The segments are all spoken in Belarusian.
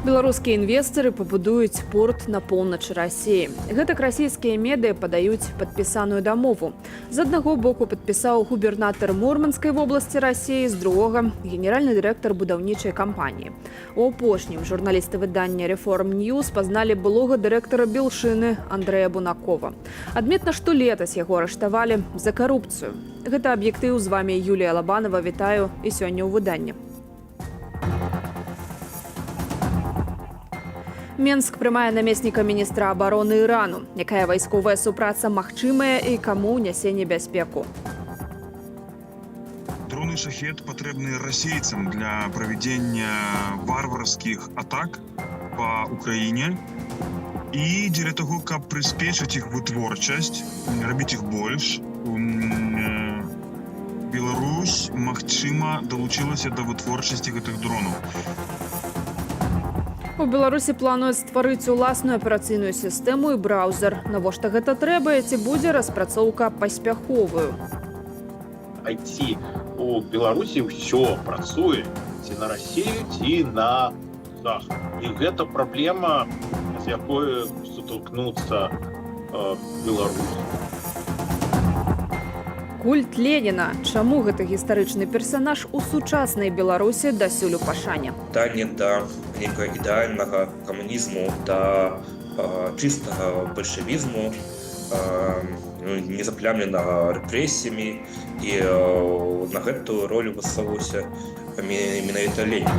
Беларускія інвестары пабудуюць порт на поўначы Расіі. Гэтак расійскія медыа падаюць падпісаную дамову. З аднаго боку падпісаў губернатар Мурманскай вобласці Расіі, з другога – генеральны дырэктар будаўнічай кампаніі. У апошнім журналісты выдання «Реформ Ньюс» пазналі былога дырэктара Белшыны Андрэя Бунакова. Адметна, што летась яго арыштавалі за карупцыю. Гэта аб'ектыў, з вамі Юлія Лабанова, вітаю і сёння ў выданні. Менск прымае намесніка міністра абароны Ірану. Якая вайсковая супраца магчымая і каму нясе небяспеку? Дроны «Шахед» патрэбны расейцам для правядзення варварскіх атак па Украіне і дзеля таго, каб прыспешыць іх вытворчасць, рабіць іх больш. Беларусь, магчыма, далучылася да вытворчасці гэтых дронаў. У Беларусі плануюць стварыць уласную аперацыйную сістэму і браўзер. Навошта гэта трэба і ці будзе распрацоўка паспяховую? IT у Беларусі ўсё працуе ці на Расію, ці на Захад. І гэта праблема, з якой сутыкнуцца Беларусь. Культ Леніна. Чаму гэты гістарычны персанаж у сучаснай Беларусі дасюль у пашане? Пытанне да некага ідэальнага камунізму, да чыстага бальшавізму, не заплямленага рэпрэсіямі, і на гэтую ролю высаваўся менавіта Ленін.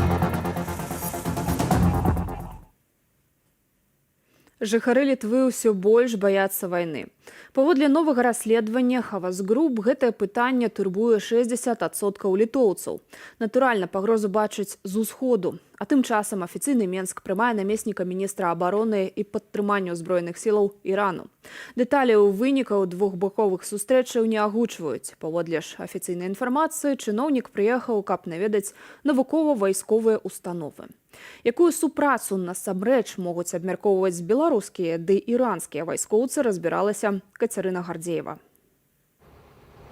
Жыхары Літвы ўсё больш баяцца вайны. Паводле новага расследавання Хавас-груп гэтае пытанне турбуе 60% літоўцаў. Натуральна, пагрозу бачаць з усходу. А тым часам афіцыйны Менск прымае намесніка міністра абароны і падтрымання ўзброеных сілаў Ірану. Дэталі ў вынікаў двухбаковых сустрэчаў не агучваюць. Паводле ж афіцыйнай інфармацыі, чыноўнік прыехаў, каб наведаць навукова-вайсковыя установы. Якую супрацу насамрэч могуць абмяркоўваць беларускія ды іранскія вайскоўцы, разбіралася Кацярына Гардзеева.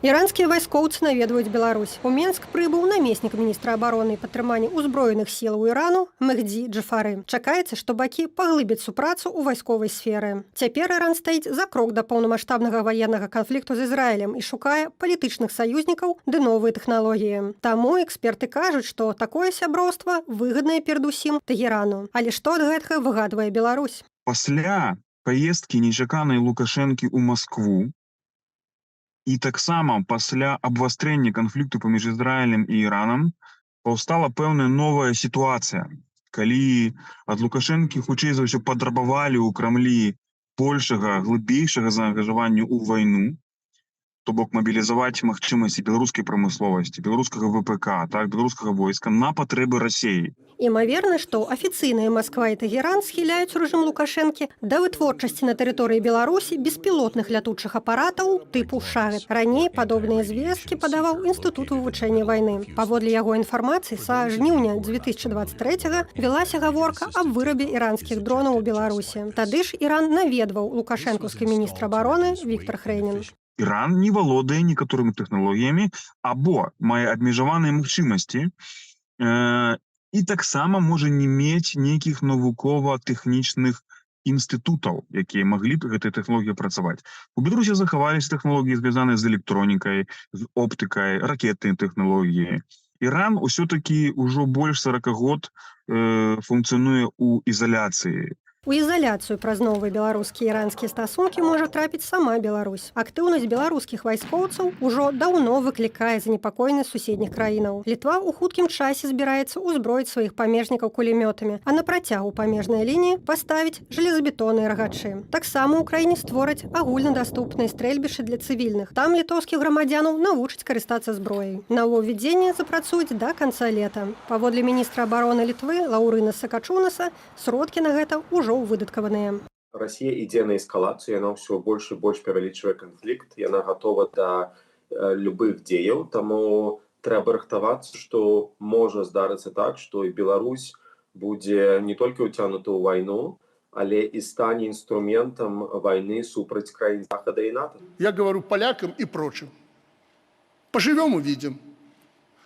Іранскія вайскоўцы наведваюць Беларусь. У Менск прыбыў намеснік міністра абароны і падтрымання ўзброеных сілаў Ірану Мехді Джафары. Чакаецца, што бакі паглыбяць супрацу ў вайсковай сферы. Цяпер Іран стаіць за крок да паўнамаштабнага ваеннага канфлікту з Ізраілем і шукае палітычных саюзнікаў ды новыя тэхналогіі. Таму эксперты кажуць, што такое сяброўства выгаднае перадусім Тэгерану. Але што ад гэтага выгадвае Беларусь? Пасля паездкі нечаканай Лукашэнкі ў Маскву і таксама пасля абвастрэння канфлікту паміж Ізраілем і Іранам паўстала пэўная новая сітуацыя, калі ад Лукашэнкі хутчэй за ўсё патрабавалі ў Крамлі большага, глыбейшага заангажавання ў вайну, то бок мабілізаваць магчымасці беларускай прамысловасці, беларускага ВПК, так, беларускага войска на патрэбы Расіі. Імаверна, што афіцыйныя Масква і Тэгеран схіляюць рэжым Лукашэнкі да вытворчасці на тэрыторыі Беларусі беспілотных лятучых апаратаў тыпу «Шахед». Раней падобныя звесткі падаваў Інстытут вывучэння вайны. Паводле яго інфармацыі, са жніўня 2023-го вялася гаворка аб вырабе іранскіх дронаў у Беларусі. Тады ж Іран наведваў лукашэнкаўскі міністр абароны Віктор Хрэнін. Іран не валодае некаторымі тэхналогіямі або мае абмежаваныя магчымасці і таксама можа не мець нейкіх навукова-тэхнічных інстытутаў, якія маглі б гэтай тэхналогіі працаваць. У Беларусі захаваліся тэхналогіі, звязаныя з электронікай, з оптыкай, ракетныя тэхналогіі. Іран усё-такі ўжо больш 40 год функцыянуе ў ізаляцыі. У ізаляцыю праз новыя беларускія і іранскія стасункі можа трапіць сама Беларусь. Актыўнасць беларускіх вайскоўцаў ужо даўно выклікае занепакоенасць суседніх краінаў. Літва ў хуткім часе збіраецца ўзброіць сваіх памежнікаў кулемётамі, а на працягу памежнай лініі паставіць жалезабетонныя рагачы. Таксама ў краіне створаць агульнадаступныя стрэльбішы для цывільных. Там літоўскіх грамадзянаў навучаць карыстацца зброяй. Новаўвядзенне запрацуюць да канца лета. Паводле міністра абароны Літвы Лаўрынаса Качунаса, сродкі на гэта ўжо выдаткаваныя. Расія ідзе на эскалацыю, яна ўсё больш і больш павялічвае канфлікт, яна гатова да любых дзеяў, таму трэба рыхтавацца, што можа здарыцца так, што і Беларусь будзе не толькі ўцягнута ў вайну, але і стане інструментам вайны супраць краін Захада і НАТО. Я говорю полякам и прочим. Поживем – увидим.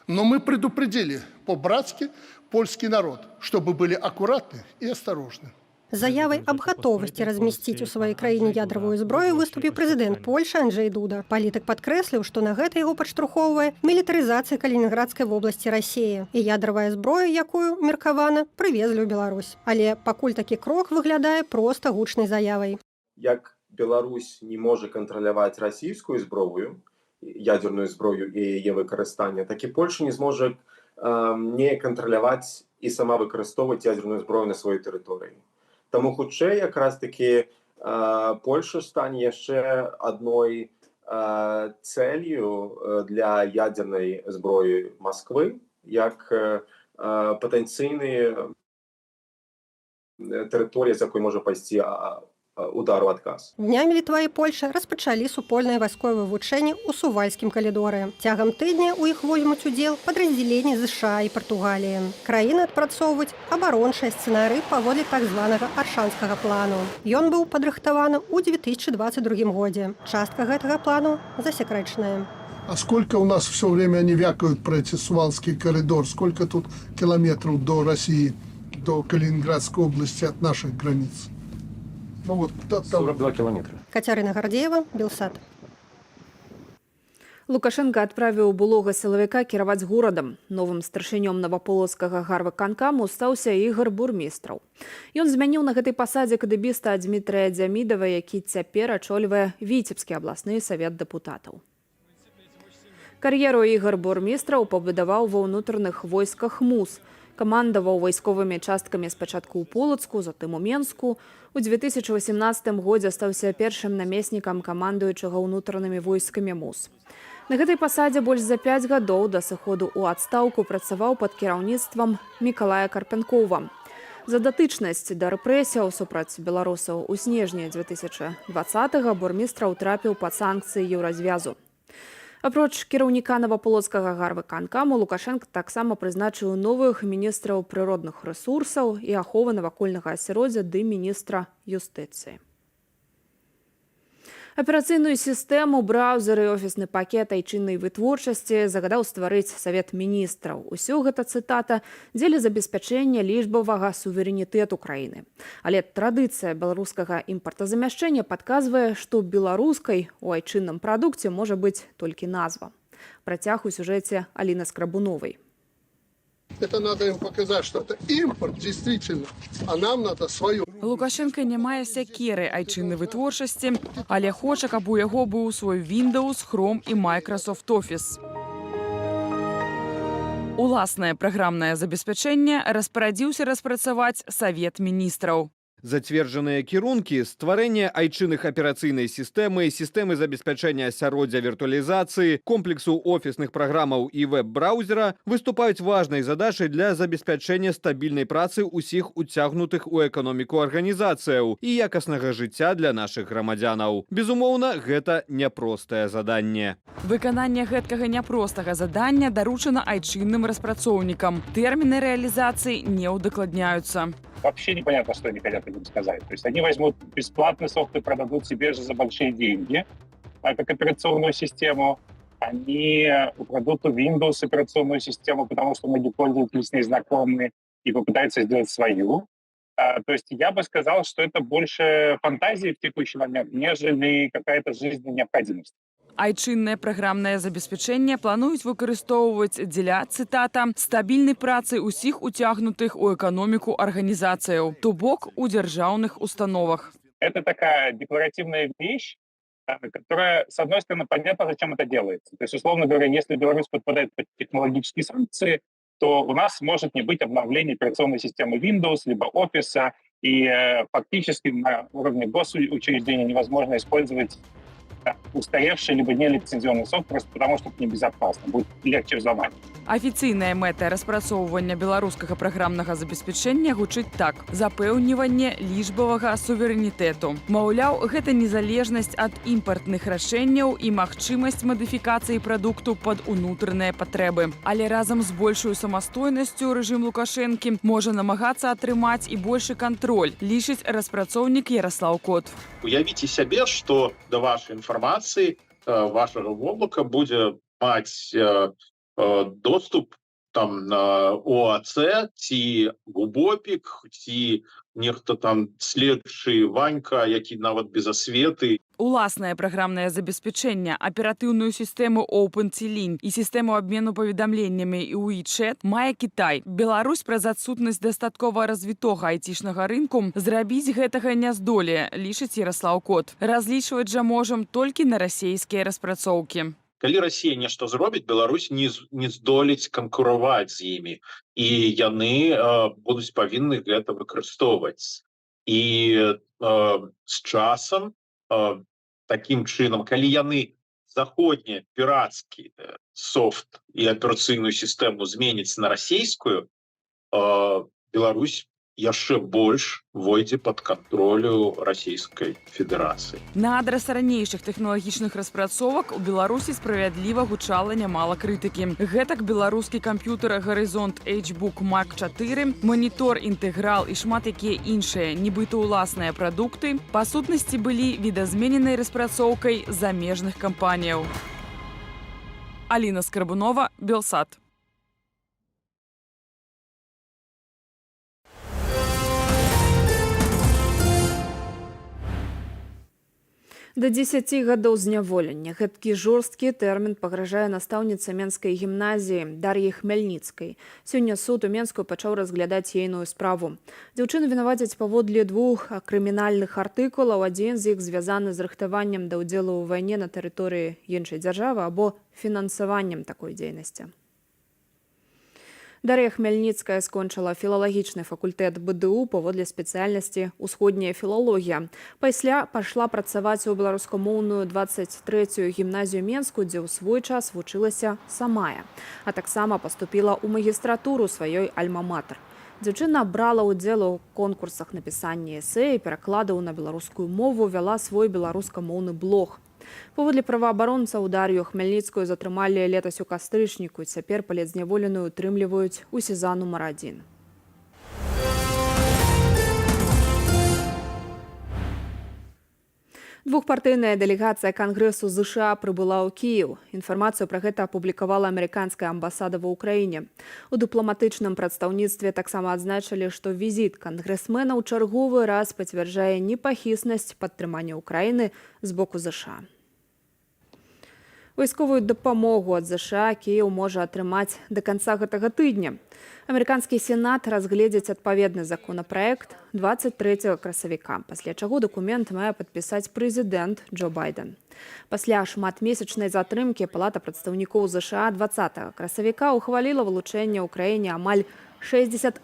Но мы предупредили по-братски польский народ, чтобы были аккуратны и осторожны. З заявай аб гатовасці размясціць у сваёй краіне ядравую зброю выступіў прэзідэнт Польшы Анджэй Дуда. Палітык падкрэсліў, што на гэта яго падштурхоўвае мілітарызацыя Калінінградскай вобласці Расіі і ядравая зброя, якую, меркавана, прывезлі ў Беларусь. Але пакуль такі крок выглядае проста гучнай заявай. Як Беларусь не можа кантраляваць расійскую зброю, ядерную зброю і яе выкарыстанне, так і Польша не зможа не кантраляваць і сама выкарыстоўваць ядерную зброю на сваёй тэрыторыі. Таму хутчэй якраз такі Польша стане яшчэ адной цэлью для ядернай зброі Масквы, як патэнцыйныя тэрыторыя, з якой можа пайсці удар у адказ. Днямі Літва і Польша распачалі супольнае вайсковае вучэнне ў Сувальскім калідоры. Цягам тыдня ў іх возьмуць удзел падраздзяленні ЗША і Партугаліі. Краіны адпрацоўваюць абарончыя сцэнары паводле так званага аршанскага плану. Ён быў падрыхтаваны ў 2022 годзе. Частка гэтага плану засекрэчаная. А сколько у нас все время они вякают про эти Сувалский коридор? Сколько тут километров до России, до Калининградской области от наших границ? Ну вот, 42 километра. Кацярына Гардзеева, Белсат. Лукашенко адправіў былога сілавіка кіраваць горадам. Новым старшынём наваполацкага гарвыканкаму стаўся Ігар Бурмістраў. Ён змяніў на гэтай пасадзе кадыбіста Дмітрыя Дзямідава, які цяпер ачольвае Віцебскі абласны савет дэпутатаў. Кар'еру Ігар Бурмістраў пабудаваў ва ўнутраных войсках МУС. Камандаваў вайсковымі часткамі спачатку ў Полацку, затым у Менску. У 2018 годзе стаўся першым намеснікам камандуючага ўнутранымі войскамі МУС. На гэтай пасадзе больш за 5 гадоў да сыходу ў адстаўку працаваў пад кіраўніцтвам Мікалая Карпянкова. За датычнасць да рэпрэсіяў супраць беларусаў у снежні 2020-го Бурмістраў трапіў пад санкцыі Еўразвязу. Апроч кіраўніка наваполацкага гарвыканкаму Лукашенко таксама прызначыў новых міністраў прыродных рэсурсаў і аховы навакольнага асяроддзя ды міністра юстыцыі. Аперацыйную сістэму, браузеры і офісны пакет айчыннай вытворчасці загадаў стварыць Савет міністраў. Усё гэта цытата дзеля забеспячэння лічбавага суверэнітэту краіны. Але традыцыя беларускага імпартазамяшчэння падказвае, што беларускай у айчынным прадукце можа быць толькі назва. Працяг у сюжэце Аліны Скрабуновай. Это надо им показать, что это импорт, действительно, а нам надо свою. Лукашенко не мае сякеры айчыннай вытворчасці, але хоча, каб у яго быў свой Windows, Chrome і Microsoft Office. Уласнае праграмнае забеспячэнне распарадзіўся распрацаваць Савет міністраў. Зацверджаныя кірункі, стварэнне айчынных аперацыйнай сістэмы, сістэмы забеспячэння асяроддзя віртуалізацыі, комплексу офісных праграмаў і веб-браузера выступаюць важнай задачай для забеспячэння стабільнай працы ўсіх уцягнутых у эканоміку арганізацыяў і якаснага жыцця для нашых грамадзянаў. Безумоўна, гэта няпростае заданне. Выкананне гэткага няпростага задання даручана айчынным распрацоўнікам. Тэрміны рэалізацыі не ўдакладняюцца. Вообще непонятно, что они хотят этим сказать. То есть они возьмут бесплатный софт и продадут себе же за большие деньги, как операционную систему. Они украдут у Windows операционную систему, потому что многие пользователи с ней знакомы, и попытаются сделать свою. То есть я бы сказал, что это больше фантазии в текущий момент, нежели какая-то жизненная необходимость. Айчыннае праграмнае забеспячэнне плануюць выкарыстоўваць дзеля, цытата, стабільнай працы ўсіх уцягнутых у эканоміку арганізацыяў, то бок у дзяржаўных установах. Это такая декларативная вещь, которая, с одной стороны, понятно, зачем это делается. То есть, условно говоря, если Беларусь подпадает под технологические санкции, то у нас может не быть обновления операционной системы Windows, либо Office, и фактически на уровне госучреждений невозможно использовать устаревший либо нелицензионный софт, просто потому что это небезопасно, будет легче взломать. Афіцыйная мэта распрацоўвання беларускага праграмнага забеспячэння гучыць так: запэўніванне лічбавага суверэнітэту. Маўляў, гэта незалежнасць ад імпартных рашэнняў і магчымасць мадыфікацыі прадукту пад унутраныя патрэбы. Але разам з большую самастойнасцю рэжым Лукашэнкі можа намагацца атрымаць і большы кантроль, лічыць распрацоўнік Ярослаў Кот. Уявіце сябе, што да вашай інфармацыі вашага воблака будзе маць доступ там на ОАЦ, ці Губопік, ці нехто там следчы Ванька, які нават без асветы. Уласнае праграмнае забеспячэнне, аператыўную сістэму OpenTelein і сістэму абмену паведамленнямі і WeChat мае Кітай. Беларусь праз адсутнасць дастаткова развітога айцішнага рынку зрабіць гэтага не здолее, лічыць Ярослаў Кот. Разлічваць жа можам толькі на расійскія распрацоўкі. Калі Расія нешта зробіць, Беларусь не здолець канкураваць з імі. І яны будуць павінны гэта выкарыстоўваць. І з часам такім чынам, калі яны заходні пірацкі софт і аперацыйную сістэму зменяць на расійскую, Беларусь яшчэ больш войдзе пад кантролю Расійскай Федэрацыі. На адрас ранейшых тэхналагічных распрацовак у Беларусі справядліва гучала нямала крытыкі. Гэтак беларускі камп'ютар Гарызонт HBook Mark 4, манітор інтэграл і шмат якія іншыя, нібыта ўласныя прадукты, па сутнасці былі відазмененай распрацоўкай замежных кампаніяў. Аліна Скарбунова, Белсат. До 10 гадоў зняволення. Гэткі жорсткі тэрмін пагражае настаўніцы Менскай гімназіі Дар'і Хмельніцкай. Сёння суд у Менску пачаў разглядаць ейную справу. Дзяўчыну вінавацяць паводле 2 крымінальных артыкулаў. Адзін з іх звязаны з рыхтаваннем да ўдзелу ў вайне на тэрыторыі іншай дзяржавы або фінансаваннем такой дзейнасці. Дар'я Хмельніцкая скончыла філалагічны факультэт БДУ паводле спецыяльнасці «Усходняя філалогія». Пасля пайшла працаваць у беларускамоўную 23-ю гімназію Менску, дзе ў свой час вучылася самая. А таксама паступіла ў магістратуру сваёй альма-матэр. Дзяўчына брала ўдзел у конкурсах напісання эсэ і перакладаў на беларускую мову, вяла свой беларускамоўны блог. Паводле праваабаронцаў Дар'ю Хмельніцкую затрымалі летась у кастрычніку. Цяпер палітзняволеную утрымліваюць у СІЗА нумар 1. Двухпартыйная дэлегацыя Кангрэсу ЗША прыбыла ў Кіеў. Інфармацыю пра гэта апублікавала амерыканская амбасада ва ўкраіне. У дыпламатычным прадстаўніцтве таксама адзначылі, што візіт кангрэсмена ў чарговы раз пацвярджае непахіснасць падтрымання ўкраіны з боку ЗША. Вайсковую дапамогу ад ЗША Кіеў можа атрымаць да канца гэтага тыдня. Амерыканскі сенат разгледзіць адпаведны законапраект 23 красавіка, пасля чаго дакумент мае падпісаць прэзідэнт Джо Байден. Пасля шматмесячнай затрымкі Палата прадстаўнікоў ЗША 20 красавіка ухваліла вылучэнне ў краіне амаль 61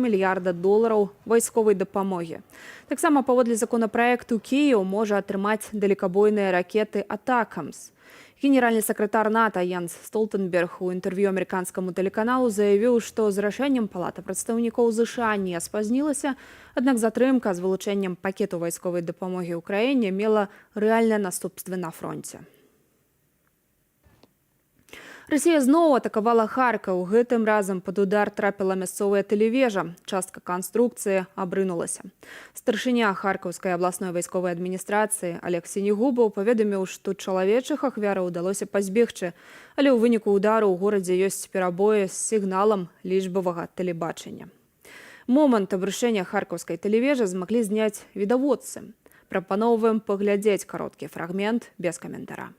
мільярда долараў вайсковай дапамогі. Таксама паводле законапраекту Кіеў можа атрымаць далекабойныя ракеты «Атакамс». Генеральны сакратар НАТО Янс Столтенберг у інтэрв'ю амерыканскаму тэлеканалу заявіў, што з рашэннем Палата прадстаўнікоў ЗША не спазнілася, аднак затрымка з вылучэннем пакету вайсковай дапамогі ўкраіне мела рэальныя наступствы на фронце. Расія зноў атакавала Харкаў. Гэтым разам пад удар трапіла мясцовая тэлевежа. Частка канструкцыі абрынулася. Старшыня Харкаўскай абласной вайсковай адміністрацыі Олег Сенегубаў паведаміў, што чалавечых ахвяраў удалося пазбегчы, але ў выніку удару ў горадзе ёсць перабоі з сігналам лічбавага тэлебачання. Момант абрушэння харкаўскай тэлевежы змаглі зняць відавочцы. Прапаноўваем паглядзець кароткі фрагмент без каментара.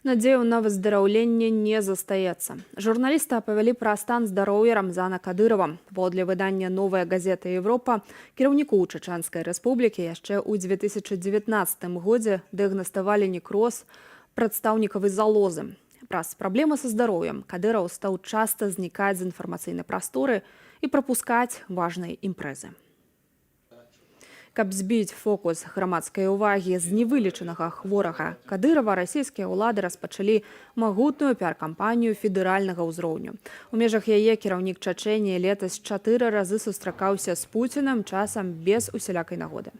Надзею на выздараўленне не застаецца. Журналісты апавялі пра стан здароўя Рамзана Кадырова. Подле выдання «Новая газета Европа» кіраўніку Чачанскай рэспублікі яшчэ ў 2019 годзе дыягнаставалі некроз прадстаўнікавай залозы. Праз праблемы са здароўем Кадыраў стаў часта знікаць з інфармацыйнай прасторы і прапускаць важныя імпрэзы. Каб збіць фокус грамадскай увагі з невылечанага хворага Кадырова, расійскія ўлады распачалі магутную піар-кампанію федэральнага ўзроўню. У межах яе кіраўнік Чачэніі летась 4 разы сустракаўся з Пуцінам, часам без усялякай нагоды.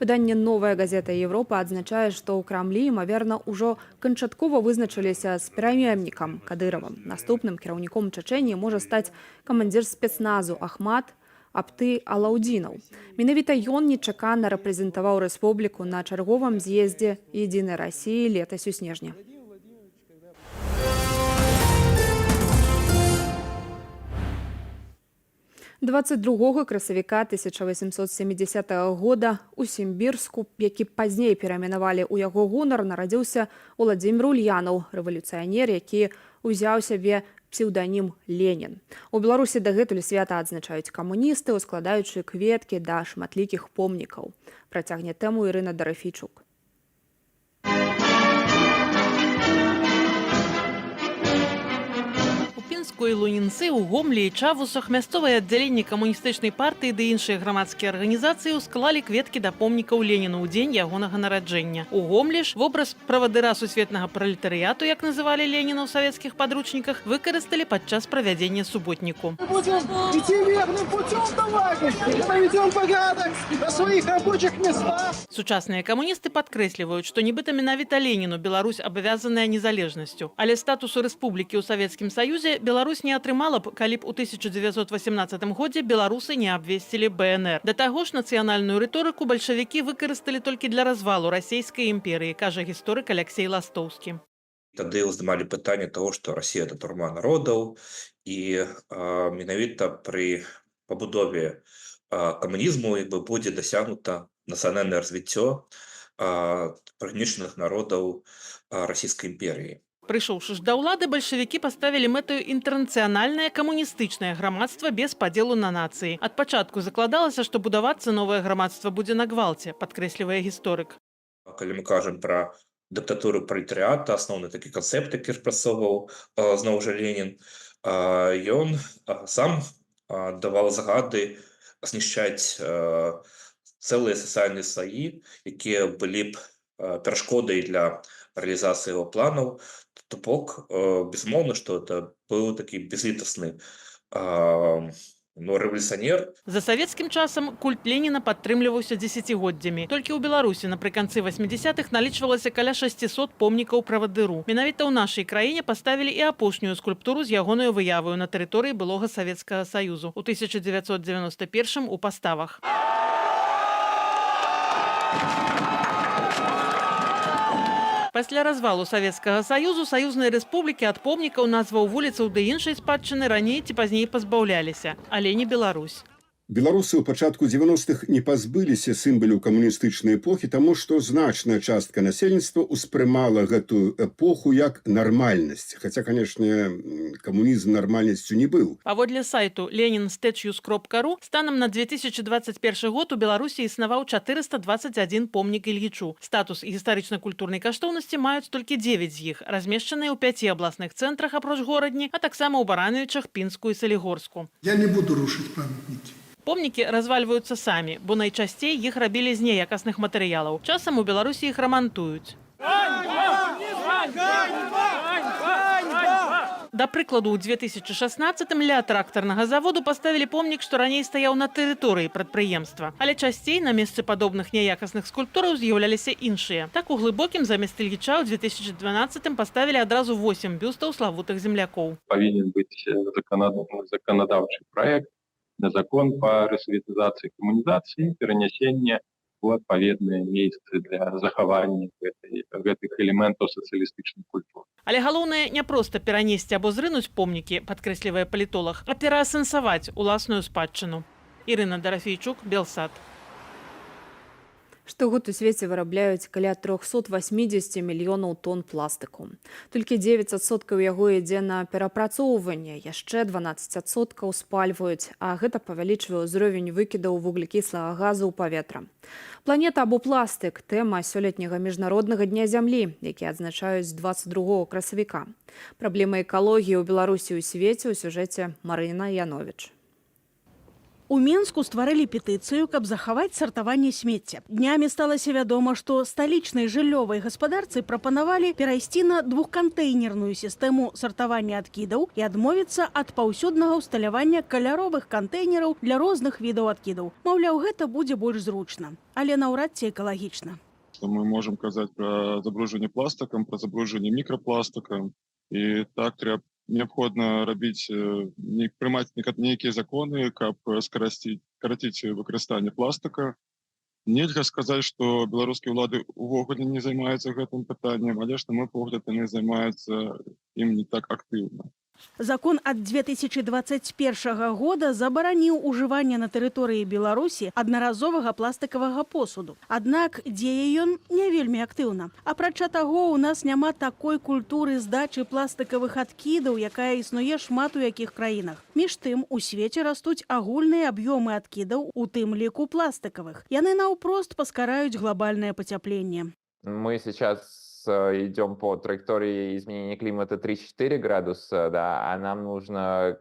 Выданне «Новая газета Европа» адзначае, што ў Крамлі, імаверна, ужо канчаткова вызначыліся з пераемнікам Кадыровым. Наступным кіраўніком Чачэніі можа стаць камандзір спецназу Ахмад Апты Алаудзінаў. Менавіта ён нечакана рэпрэзентаваў рэспубліку на чарговым з'ездзе «Едзінай Расіі» летась у снежні. 22 красавіка 1870 года у Сімбірску, які пазней перайменавалі ў яго гонар, нарадзіўся Уладзімір Ульянаў, рэвалюцыянер, які ўзяў сябе псеўданім Ленін. У Беларусі дагэтуль свята адзначаюць камуністы, ускладаючы кветкі да шматлікіх помнікаў. Працягне тэму Ірына Дарафійчук. І Лунінцы, у Гомлі і Чавусах мясцовае аддзяленне камуністычнай партыі ды іншыя грамадскія арганізацыі ўсклалі кветкі да помнікаў Леніну ў дзень ягонага нараджэння. У Гомлі ж вобраз правадыра сусветнага пралетарыяту, як называлі Леніна ў савецкіх падручніках, выкарысталі падчас правядзення суботніку. Будем идти верным путем, товарищи! Наведем порядок на своих рабочих местах! Сучасныя камуністы падкрэсліваюць, што нібыта менавіта Леніну Беларусь абавязаная незалежнасцю. Але статусу рэспублікі ў Савецкім Саюзе Беларусь не атрымала б, калі б у 1918 годзе беларусы не абвесцілі БНР. Да таго ж нацыянальную рыторыку бальшавікі выкарысталі толькі для развалу расійскай імперыі, кажа гісторык Аляксей Ластоўскі. Тады ўздымалі пытанне того, што Расія – это турма народаў, і менавіта пры пабудове камунізму будзе дасягнута нацыянальнае развіццё прыгнічаных народаў расійскай імперіі. Прыйшоўшы ж да ўлады, бальшавікі паставілі мэтаю інтэрнацыянальнае камуністычнае грамадства без падзелу на нацыі. Ад пачатку закладалася, што будавацца новае грамадства будзе на гвалце, падкрэслівае гісторык. Калі мы кажам пра дыктатуру пралетарыята, асноўны такі канцэпт, які распрацоўваў зноў жа Ленін, ён сам даваў загады знішчаць цэлыя сацыяльныя слаі, якія былі б перашкодай для рэалізацыі яго планаў. То бок, безумоўна, што это быў такі безлітасны рэвалюцыянер. За савецкім часам культ Леніна падтрымліваўся дзесяцігоддзямі. Толькі ў Беларусі напрыканцы 80-х налічвалася каля 600 помнікаў правадыру. Менавіта ў нашай краіне паставілі і апошнюю скульптуру з ягонаю выяваю на тэрыторыі былога Савецкага Саюзу ў 1991 у Паставах. Пасля развалу Савецкага Саюзу саюзныя рэспублікі ад помнікаў, назваў вуліцаў ды іншай спадчыны раней ці пазней пазбаўляліся, але не Беларусь. Беларусы ў пачатку 90-х не пазбыліся сімвалаў камуністычнай эпохі, таму што значная частка насельніцтва ўспрымала гэтую эпоху як нармальнасць. Хаця, канешне, камунізм нармальнасцю не быў. Паводле сайту leninstatues.ru станам на 2021 год у Беларусі існаваў 421 помнік Ільічу. Статус гістарычна-культурнай каштоўнасці маюць толькі 9 з іх, размешчаныя ў 5 абласных цэнтрах апроч горадні, а таксама ў Барановічах, Пінску і Салігорску. Я не буду рушить памятники. Помнікі развальваюцца самі, бо найчасцей іх рабілі з неякасных матэрыялаў. Часам у Беларусі іх рамантуюць. Да прыкладу, ў 2016-м ля трактарнага заводу паставілі помнік, што раней стаяў на тэрыторыі прадпрыемства. Але часцей на месцы падобных няякасных скульптураў з'яўляліся іншыя. Так у Глыбокім замест Ільіча ў 2012-м паставілі адразу 8 бюстаў славутых землякоў. Павінен быць заканадаўчы праект на закон по ресоветизации и коммунизации, перенесение в адпаведныя месцы для захавання гэтых элементаў сацыялістычнай культуры. Але галоўнае не проста перанесці або зрынуць помнікі, падкрэслівае палітолог, а пераасэнсаваць уласную спадчыну. Ірына Дарафійчук, Белсат. Штогод у свеце вырабляюць каля 380 мільёнаў тонн пластыку. Толькі 9% яго ідзе на перапрацоўванне, яшчэ 12% спальваюць, а гэта павялічвае ўзровень выкідаў вуглекіслага газу ў паветра. Планета або пластык – тэма сёлетняга міжнароднага дня зямлі, які адзначаюць 22 красавіка. Праблемы экалогіі ў Беларусі і ў свеце ў сюжэце Марына Яновіч. У Мінску стварылі петыцыю, каб захаваць сартаванне смецця. Днямі сталася вядома, што сталічнай жыллёвай гаспадарцы прапанавалі перайсці на двухкантэйнерную сістэму сартавання адкідаў і адмовіцца ад паўсюднага ўсталявання каляровых кантэйнераў для розных відаў адкідаў. Маўляў, гэта будзе больш зручна, але наўрад ці экалагічна. Мы можем казаць про забруджванне пластиком, про забруджванне микропластиком, и так необходимо приймать некие законы, каб скоротить выкарыстанне пластика. Нельга сказать, что белорусские улады увогуле не занимаются гэтым пытанием, але что мой погляд, они занимаются им не так активно. Закон ад 2021 года забараніў ужыванне на тэрыторыі Беларусі аднаразовага пластикавага посуду. Аднак дзее ён не вельмі актыўна. Апрача таго, у нас няма такой культуры здачы пластикавых адкідаў, якая існуе шмат у якіх краінах. Між тым, у свеце растуць агульныя аб'ёмы адкідаў, у тым ліку пластикавых. Яны наўпрост паскараюць глобальнае пацяпленне. Мы сейчас идем по траектории изменения климата 3-4 градуса, да, а нам нужно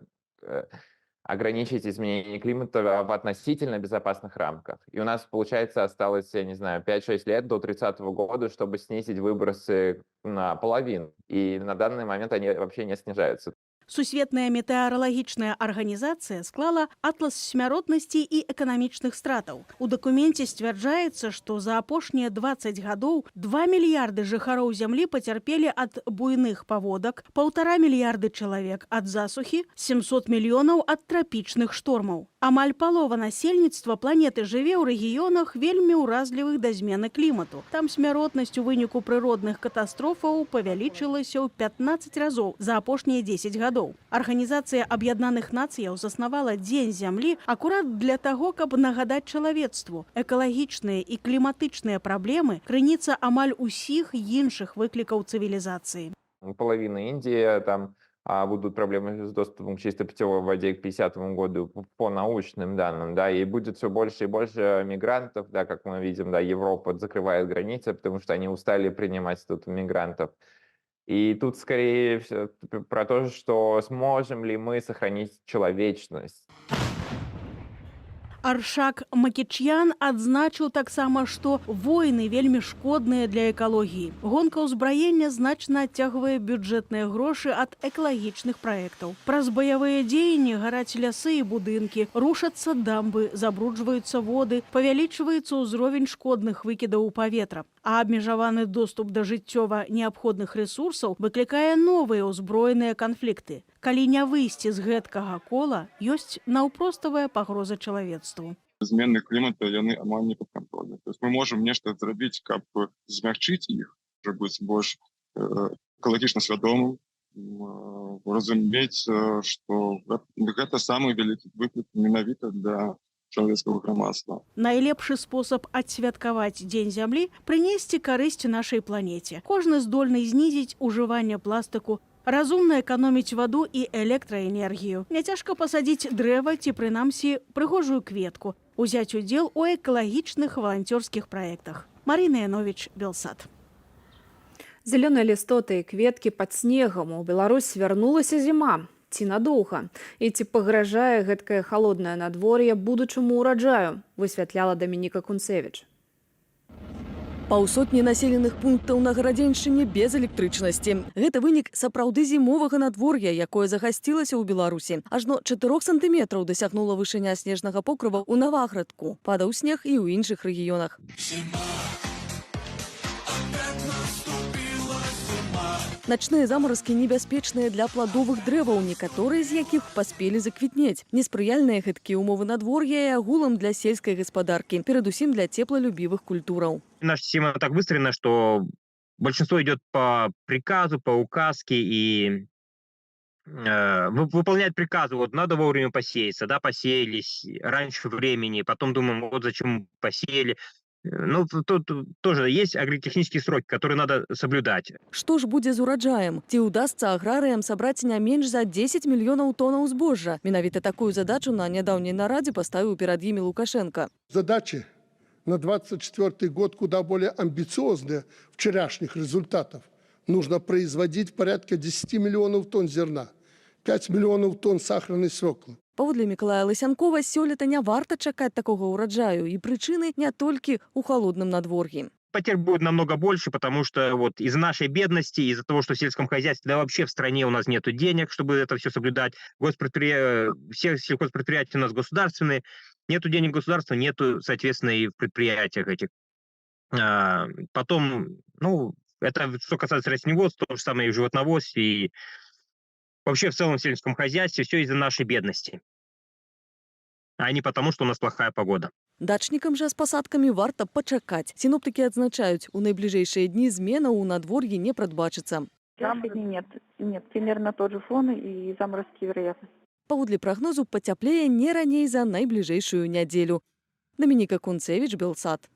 ограничить изменение климата в относительно безопасных рамках. И у нас, получается, осталось, я не знаю, 5-6 лет до 30-го года, чтобы снизить выбросы наполовину. И на данный момент они вообще не снижаются. Сусветная метэаралагічная арганізацыя склала атлас смяротнасці і эканамічных стратаў. У дакуменце сцвярджаецца, што за апошнія 20 гадоў 2 мільярды жыхароў зямлі пацярпелі ад буйных паводак, 1,5 мільярды чалавек ад засухі, 700 мільёнаў ад трапічных штормаў. Амаль палова насельніцтва планеты жыве ў рэгіёнах вельмі ўразлівых да змены клімату. Там смяротнасць у выніку прыродных катастрофаў павялічылася ў 15 разоў за апошнія 10 гадоў. Арганізацыя Аб'яднаных Нацыяў заснавала Дзень зямлі акурат для таго, каб нагадаць чалавецтву. Экалагічныя і кліматычныя праблемы крыніца амаль усіх іншых выклікаў цывілізацыі. Половина Индии, там будут проблемы с доступом к чистой питьевой воде к 50 году по научным данным, да, и будет все больше и больше мигрантов, да, как мы видим, да, Европа закрывает границы, потому что они устали принимать тут мигрантов. И тут скорее про то, что сможем ли мы сохранить человечность. Аршак Макічян адзначыў таксама, што войны вельмі шкодныя для экалогіі. Гонка ўзбраення значна адцягвае бюджэтныя грошы ад экалагічных праектаў. Праз баявыя дзеянні гараць лясы і будынкі, рушацца дамбы, забруджваюцца воды, павялічваецца ўзровень шкодных выкідаў у паветра. А абмежаваны доступ да жыццёва неабходных рэсурсаў выклікае новыя ўзброеныя канфлікты. Калі не выйсці з гэткага кола, ёсць наўпроставая пагроза чалавецтву. Змены клімата, яны амаль не падкантрольны. То есть мы можем нешта зрабіць, каб змягчыць іх, щоб быць больш экалагічна свядомым, разумець, што гэта самы вялікі выклік менавіта для чалавецкага грамадства. Найлепшы спосаб адсвяткаваць Дзень зямлі – прынесці карысць нашай планеце. Кожны здольны знізіць ужыванне пластыку, разумна эканоміць ваду і электраэнергію. Няцяжка пасадзіць дрэва ці, прынамсі, прыгожую кветку, узяць удзел у экалагічных валанцёрскіх праектах. Марина Янович, Белсат. Зелёныя лістоты і кветкі пад снегам. У Беларусь вярнулася зіма. Ці надоўга? І ці пагражае гэткае халоднае надвор'е будучаму ўраджаю? Высвятляла Дамініка Кунцевіч. Паўсотні населеных пунктаў на гарадзеншчыне без электрычнасці. Гэта вынік сапраўды зімовага надвор'я, якое загасцілася ў Беларусі. Ажно 4 сантыметраў дасягнула вышыня снежнага покрыва ў Наваградку. Падаў снег і ў іншых рэгіёнах. Начныя замаразкі небяспечныя для пладовых дрэваў, некаторыя з якіх паспелі заквітнець. Неспрыяльныя гэткія ўмовы надвор'я і агулам для сельскай гаспадаркі, перадусім для цеплалюбівых культураў. Наша система так выстроена, что большинство идет по приказу, по указке и выполнять приказы. Вот надо вовремя посеяться, да, посеялись раньше времени, потом думаем, вот зачем посеяли. Ну, тут тоже есть агротехнические сроки, которые надо соблюдать. Што ж будзе з ураджаем? Ці ўдасца аграрыям сабраць не менш за 10 мільёнаў тоннаў збожжа? Менавіта такую задачу на нядаўняй нарадзе паставіў перад імі Лукашенко. Задачи на 2024 год куда более амбициозные вчерашних результатов. Нужно производить порядка 10 миллионов тонн зерна, 5 миллионов тонн сахарной свеклы. Паводле Мікалая Лысянкова, сёлета не варта чакаць такога ўраджаю, і прычыны не толькі ў холодным надвор'і. Потерь будет намного больше, потому что вот из-за нашей бедности, из-за того, что в сельском хозяйстве, да вообще в стране у нас нет денег, чтобы это все соблюдать, все сельхозпредприятия у нас государственные, нету денег государства, нету, соответственно, и в предприятиях этих. Потом, ну, это что касается растениеводства, то же самое и в животноводстве, и вообще в целом в сельском хозяйстве все из-за нашей бедности, а не потому, что у нас плохая погода. Дачнікам жа з пасадкамі варта пачакаць. Сіноптыкі адзначаюць, у найбліжэйшыя дні зменаў у надвор'і не прадбачыцца. Нет, примерно тот же фон и заморозки вероятны. Паводле прагнозу пацяплее не раней за найбліжэйшую нядзелю. Дамініка Кунцевіч, Белсат.